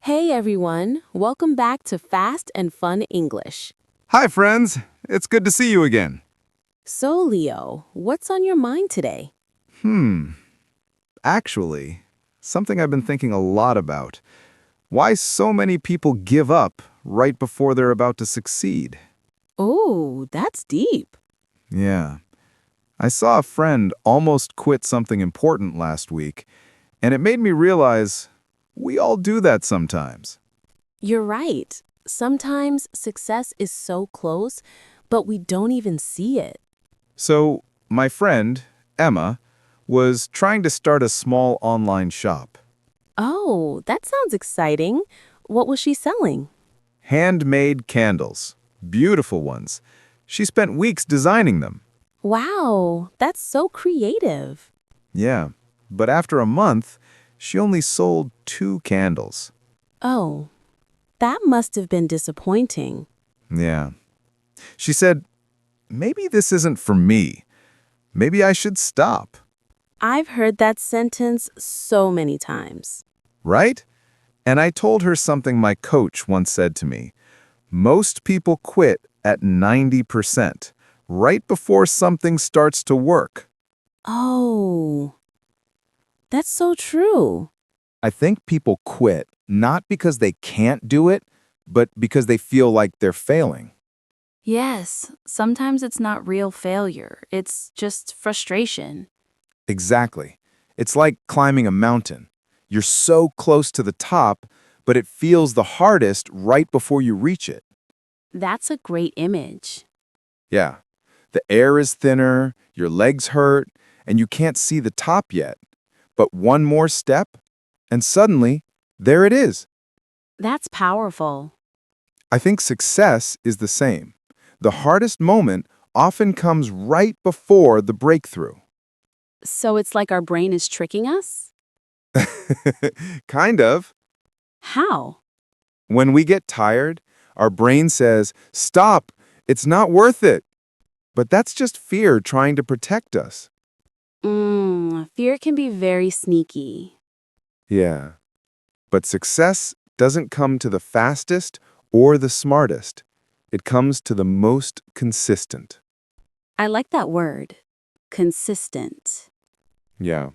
Hey everyone, welcome back to Fast and Fun English. Hi, friends. It's good to see you again. So, Leo, what's on your mind today? Actually, something I've been thinking a lot about. Why so many people give up right before they're about to succeed. Oh, that's deep. Yeah. I saw a friend almost quit something important last week, and it made me realize we all do that sometimes. You're right. Sometimes success is so close, but we don't even see it. So, my friend, Emma, was trying to start a small online shop. Oh, that sounds exciting. What was she selling? Handmade candles. Beautiful ones. She spent weeks designing them. Wow, that's so creative. Yeah, but after a month, she only sold 2 candles. Oh, that must have been disappointing. Yeah. She said, maybe this isn't for me. Maybe I should stop. I've heard that sentence so many times. Right? And I told her something my coach once said to me. Most people quit at 90%, right before something starts to work. Oh, that's so true. I think people quit not because they can't do it, but because they feel like they're failing. Yes, sometimes it's not real failure, it's just frustration. Exactly. It's like climbing a mountain. You're so close to the top, but it feels the hardest right before you reach it. That's a great image. Yeah. The air is thinner, your legs hurt, and you can't see the top yet. But one more step, and suddenly, there it is. That's powerful. I think success is the same. The hardest moment often comes right before the breakthrough. So it's like our brain is tricking us? Kind of. How? When we get tired, our brain says, "Stop, it's not worth it." But that's just fear trying to protect us. Fear can be very sneaky. Yeah. But success doesn't come to the fastest or the smartest. It comes to the most consistent. I like that word. Consistent. Yeah.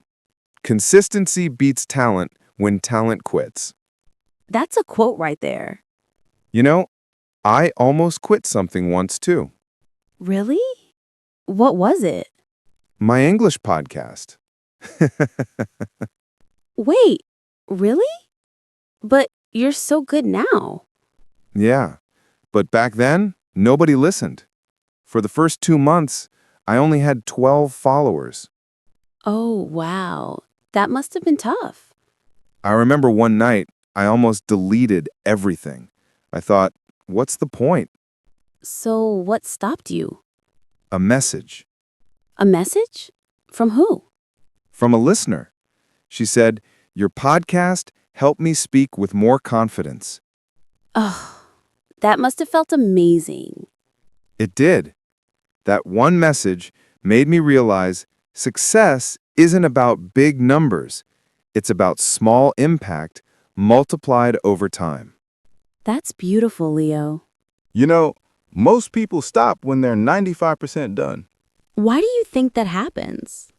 Consistency beats talent when talent quits. That's a quote right there. You know, I almost quit something once too. Really? What was it? My English podcast. Wait, really? But you're so good now. Yeah. But back then, nobody listened. For the first 2 months, I only had 12 followers. Oh, wow. That must have been tough. I remember one night, I almost deleted everything. I thought, what's the point? So what stopped you? A message A message? From who? from a listener. She said, "Your podcast helped me speak with more confidence." Oh, that must have felt amazing. It did. That one message made me realize success isn't about big numbers. It's about small impact multiplied over time. That's beautiful, Leo. You know, most people stop when they're 95% done Why do you think that happens?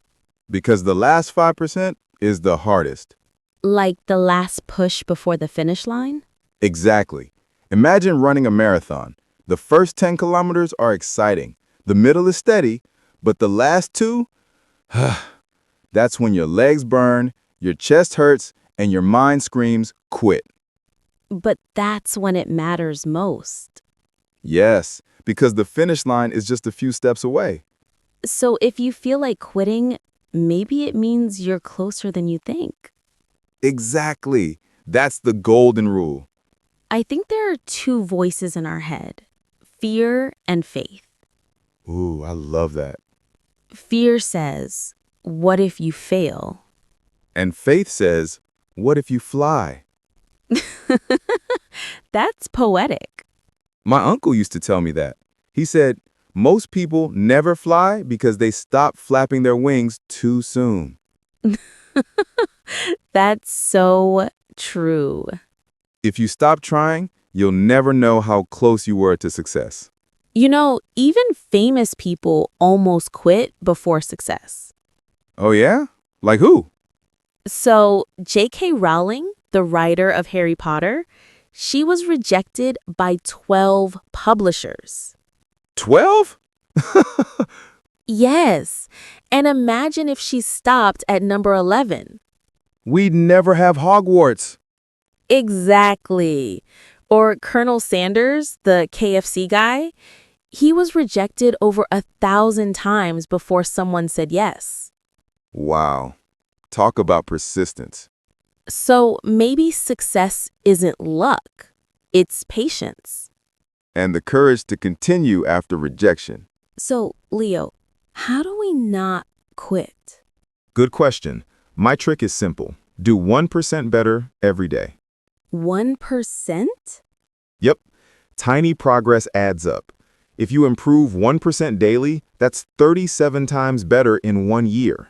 because the last 5% is the hardest. Like the last push before the finish line? Exactly. Imagine running a marathon. The first 10 kilometers are exciting. The middle is steady, but the last 2, that's when your legs burn, your chest hurts, and your mind screams, quit. But that's when it matters most. Yes, because the finish line is just a few steps away. So if you feel like quitting, maybe it means you're closer than you think. Exactly. That's the golden rule. I think there are two voices in our head, fear and faith. Ooh, I love that. Fear says, what if you fail? And faith says, what if you fly? That's poetic. My uncle used to tell me that. He said, most people never fly because they stop flapping their wings too soon. That's so true. If you stop trying, you'll never know how close you were to success. You know, even famous people almost quit before success. Oh yeah? Like who? So, J.K. Rowling, the writer of Harry Potter, she was rejected by 12 publishers. 12? Yes, and imagine if she stopped at number 11. We'd never have Hogwarts. Exactly. Or Colonel Sanders, the KFC guy, he was rejected over 1,000 times before someone said yes. Wow. Talk about persistence. So maybe success isn't luck, it's patience. And the courage to continue after rejection. So, Leo, how do we not quit? Good question. My trick is simple. Do 1% better every day. 1%? Yep. Tiny progress adds up. If you improve 1% daily, that's 37 times better in 1 year.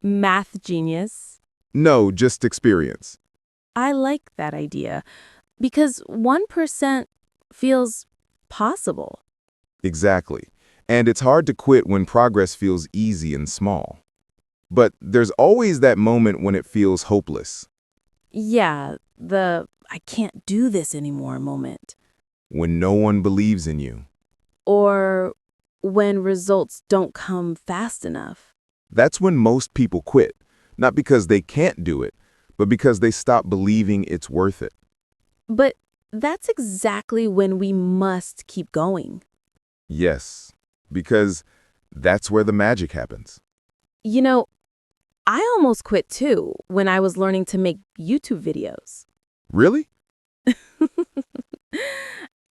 Math genius. No, just experience. I like that idea because 1% feels possible. Exactly. And it's hard to quit when progress feels easy and small. But there's always that moment when it feels hopeless. Yeah, the I can't do this anymore moment. When no one believes in you. Or when results don't come fast enough. That's when most people quit. Not because they can't do it, but because they stop believing it's worth it. But that's exactly when we must keep going. Yes, because that's where the magic happens. You know, I almost quit too when I was learning to make YouTube videos. Really?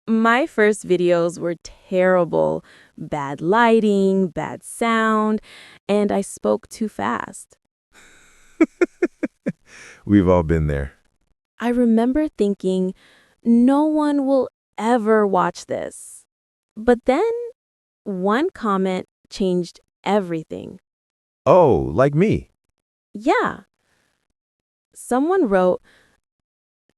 My first videos were terrible. Bad lighting, bad sound, and I spoke too fast. We've all been there. I remember thinking, no one will ever watch this. But then, one comment changed everything. Oh, like me. Yeah. Someone wrote,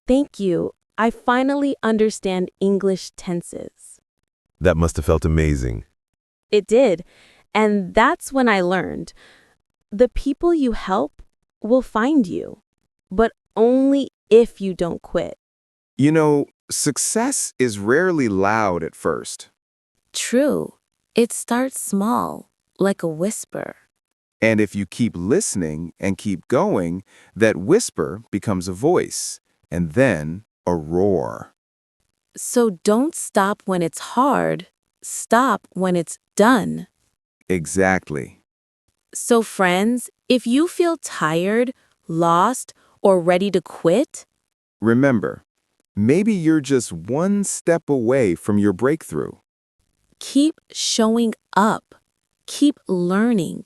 "Thank you. I finally understand English tenses." That must have felt amazing. It did. And that's when I learned, the people you help will find you, but only if you don't quit. You know, success is rarely loud at first. True. It starts small, like a whisper. And if you keep listening and keep going, that whisper becomes a voice, and then a roar. So don't stop when it's hard. Stop when it's done. Exactly. So friends, if you feel tired, lost, or ready to quit, Remember, maybe you're just one step away from your breakthrough. keep showing up. Keep learning.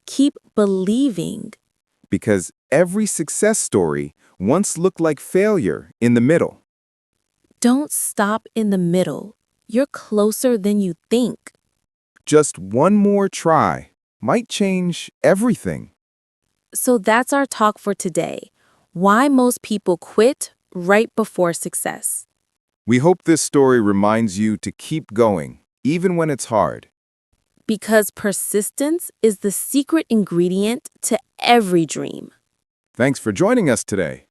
Keep believing. Because every success story once looked like failure in the middle. Don't stop in the middle. You're closer than you think. Just one more try might change everything. So that's our talk for today. Why most people quit right before success. We hope this story reminds you to keep going, even when it's hard. Because persistence is the secret ingredient to every dream. Thanks for joining us today.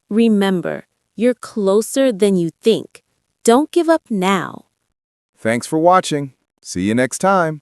Remember, you're closer than you think. Don't give up now. Thanks for watching. See you next time.